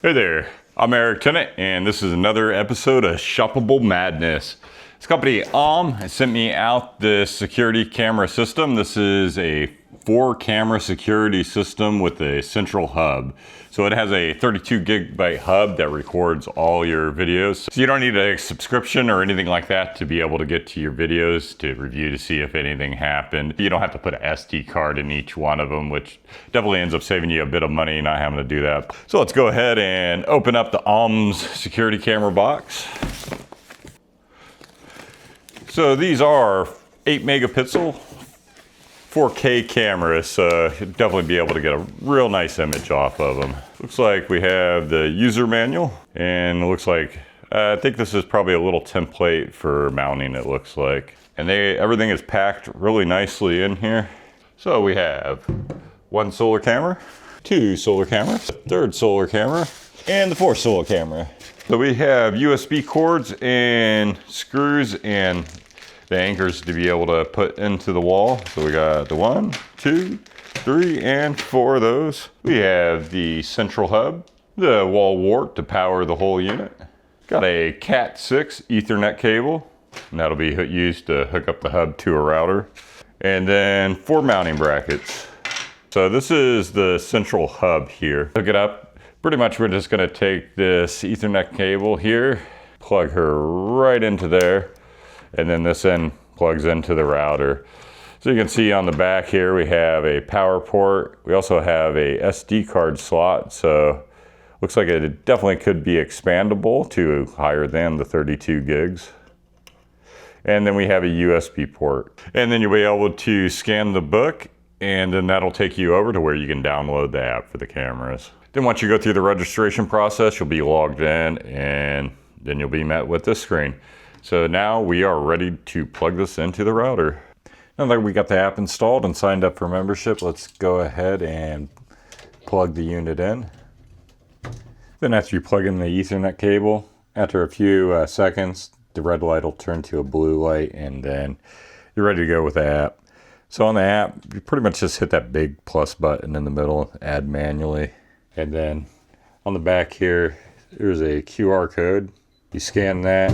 Hey there, I'm Eric Tennant, and this is another episode of Shoppable Madness. This company, Aume, has sent me out this security camera system. This is a 4-camera security system with a central hub. So it has a 32 gigabyte hub that records all your videos. So you don't need a subscription or anything like that to be able to get to your videos to review to see if anything happened. You don't have to put an SD card in each one of them, which definitely ends up saving you a bit of money not having to do that. So let's go ahead and open up the Aume's security camera box. So these are 8 megapixel 4K cameras, so you'll definitely be able to get a real nice image off of them. Looks like we have the user manual, and it looks like, I think this is probably a little template for mounting, it looks like. And everything is packed really nicely in here. So we have 1 solar camera, 2 solar cameras, a 3rd solar camera, and the 4th solar camera. So we have USB cords and screws and the anchors to be able to put into the wall. So we got the 1, 2, 3, and 4 of those. We have the central hub, the wall wart to power the whole unit. Got a Cat 6 Ethernet cable, and that'll be used to hook up the hub to a router. And then 4 mounting brackets. So this is the central hub here. Hook it up. Pretty much we're just gonna take this Ethernet cable here, plug her right into there, and then this end plugs into the router. So you can see on the back here we have a power port. We also have a SD card slot, so looks like it definitely could be expandable to higher than the 32 gigs. And then we have a USB port. And then you'll be able to scan the book, and then that'll take you over to where you can download the app for the cameras. Then once you go through the registration process, you'll be logged in, and then you'll be met with this screen. So now we are ready to plug this into the router. Now that we got the app installed and signed up for membership, let's go ahead and plug the unit in. Then after you plug in the Ethernet cable, after a few seconds, the red light will turn to a blue light, and then you're ready to go with the app. So on the app, you pretty much just hit that big plus button in the middle, add manually. And then on the back here, there's a QR code. You scan that.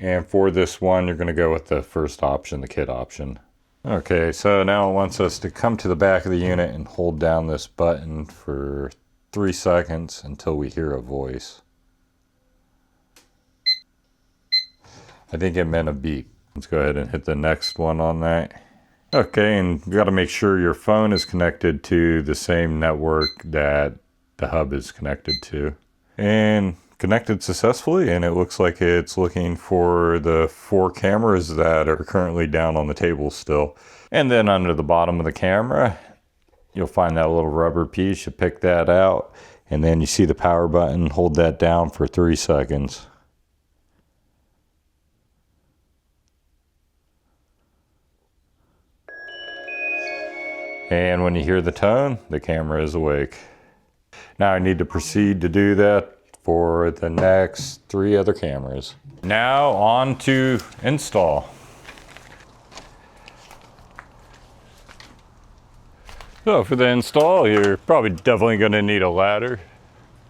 And for this one, you're gonna go with the first option, the kit option. Okay, so now it wants us to come to the back of the unit and hold down this button for 3 seconds until we hear a voice. I think it meant a beep. Let's go ahead and hit the next one on that. Okay, and you gotta make sure your phone is connected to the same network that the hub is connected to. And connected successfully, and it looks like it's looking for the 4 cameras that are currently down on the table still. And then under the bottom of the camera, you'll find that little rubber piece. You pick that out, and then you see the power button. Hold that down for 3 seconds. And when you hear the tone, the camera is awake. Now I need to proceed to do that for the next 3 other cameras. Now on to install. So for the install, you're probably definitely gonna need a ladder.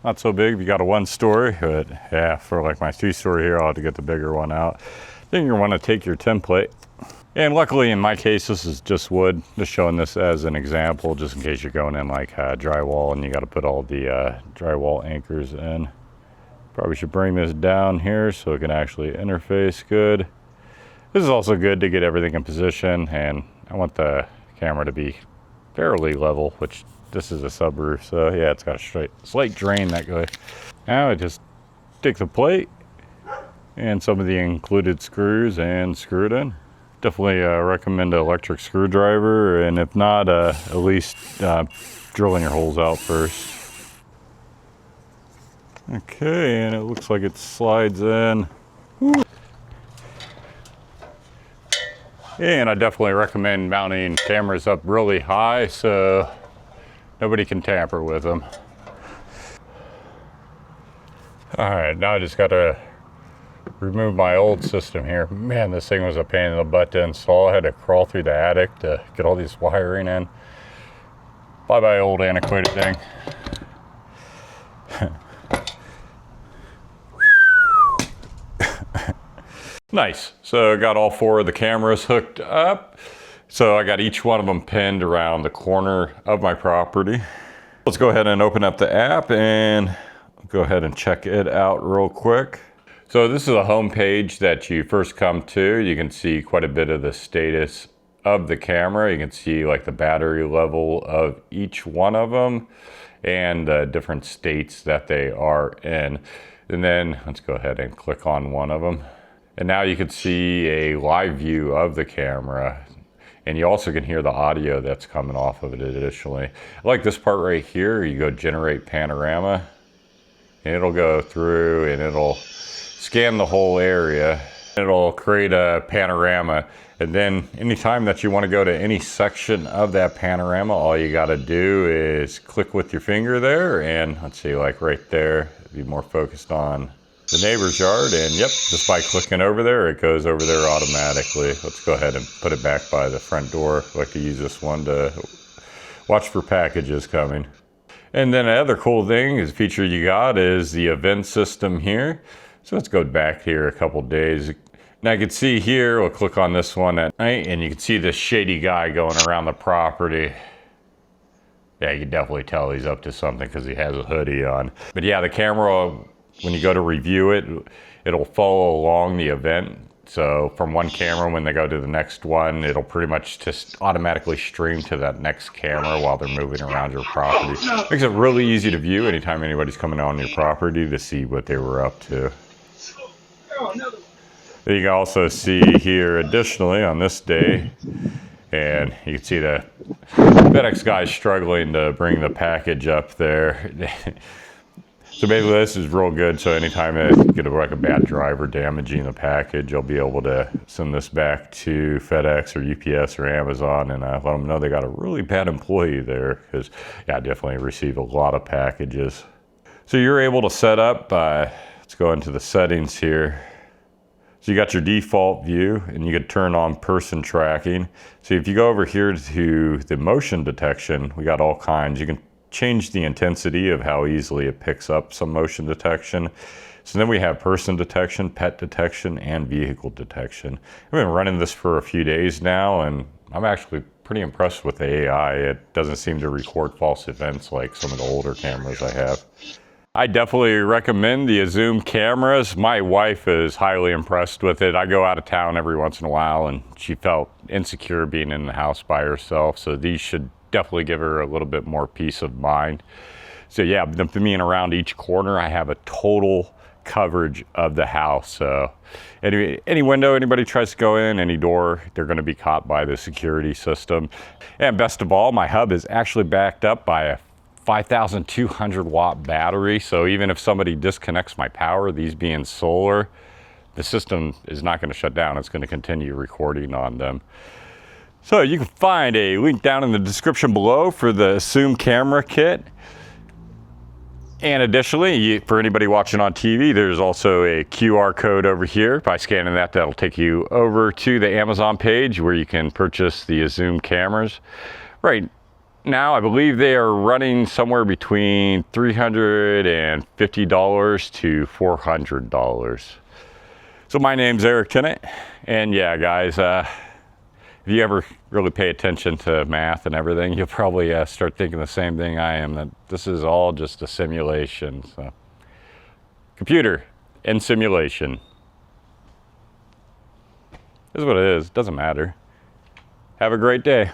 Not so big if you got a 1-story, but yeah, for like my 2-story here, I'll have to get the bigger one out. Then you're gonna wanna take your template. And luckily in my case, this is just wood. Just showing this as an example, just in case you're going in like drywall and you gotta put all the drywall anchors in. Probably should bring this down here so it can actually interface good. This is also good to get everything in position, and I want the camera to be fairly level, which this is a subroof, so yeah, it's got a slight drain that way. Now I just take the plate and some of the included screws and screw it in. Definitely recommend an electric screwdriver, and if not, at least drilling your holes out first. Okay, and it looks like it slides in. Woo. And I definitely recommend mounting cameras up really high so nobody can tamper with them. All right, now I just gotta remove my old system here. Man, this thing was a pain in the butt to install. I had to crawl through the attic to get all these wiring in. Bye-bye old antiquated thing. Nice. So I got all 4 of the cameras hooked up. So I got each one of them pinned around the corner of my property. Let's go ahead and open up the app and go ahead and check it out real quick. So this is a home page that you first come to. You can see quite a bit of the status of the camera. You can see like the battery level of each one of them and the different states that they are in. And then let's go ahead and click on one of them. And now you can see a live view of the camera. And you also can hear the audio that's coming off of it additionally. I like this part right here. You go generate panorama and it'll go through and it'll scan the whole area. It'll create a panorama. And then anytime that you want to go to any section of that panorama, all you got to do is click with your finger there. And let's see, like right there, be more focused on the neighbor's yard, and yep, just by clicking over there, it goes over there automatically. Let's go ahead and put it back by the front door. I like to use this one to watch for packages coming. And then another cool thing is feature you got is the event system here. So let's go back here a couple days. Now you can see here, we'll click on this one at night, and you can see this shady guy going around the property. Yeah, you can definitely tell he's up to something because he has a hoodie on. But yeah, the camera, when you go to review it, it'll follow along the event. So from one camera, when they go to the next one, it'll pretty much just automatically stream to that next camera while they're moving around your property. Makes it really easy to view anytime anybody's coming on your property to see what they were up to. You can also see here additionally on this day, and you can see the FedEx guy struggling to bring the package up there. So basically this is real good, so anytime I get like a bad driver damaging the package, I'll be able to send this back to FedEx or UPS or Amazon and let them know they got a really bad employee there, because yeah, I definitely receive a lot of packages. So you're able to set up, let's go into the settings here. So you got your default view, and you could turn on person tracking. So if you go over here to the motion detection, we got all kinds. You can change the intensity of how easily it picks up some motion detection. So then we have person detection, pet detection, and vehicle detection. I've been running this for a few days now, and I'm actually pretty impressed with the AI. It doesn't seem to record false events like some of the older cameras I have. I definitely recommend the Aume cameras. My wife is highly impressed with it. I go out of town every once in a while, and she felt insecure being in the house by herself, so these should definitely give her a little bit more peace of mind. So yeah, being around each corner, I have a total coverage of the house. So any window anybody tries to go in, any door, they're going to be caught by the security system. And best of all, my hub is actually backed up by a 5,200 watt battery. So even if somebody disconnects my power, these being solar, the system is not going to shut down. It's going to continue recording on them. So you can find a link down in the description below for the Aume camera kit. And additionally, for anybody watching on TV, there's also a QR code over here. By scanning that, that'll take you over to the Amazon page where you can purchase the Aume cameras. Right now, I believe they are running somewhere between $350 to $400. So my name's Eric Tennant, and yeah, guys, if you ever really pay attention to math and everything, you'll probably start thinking the same thing I am, that this is all just a simulation. So, computer in simulation. This is what it is. Doesn't matter. Have a great day.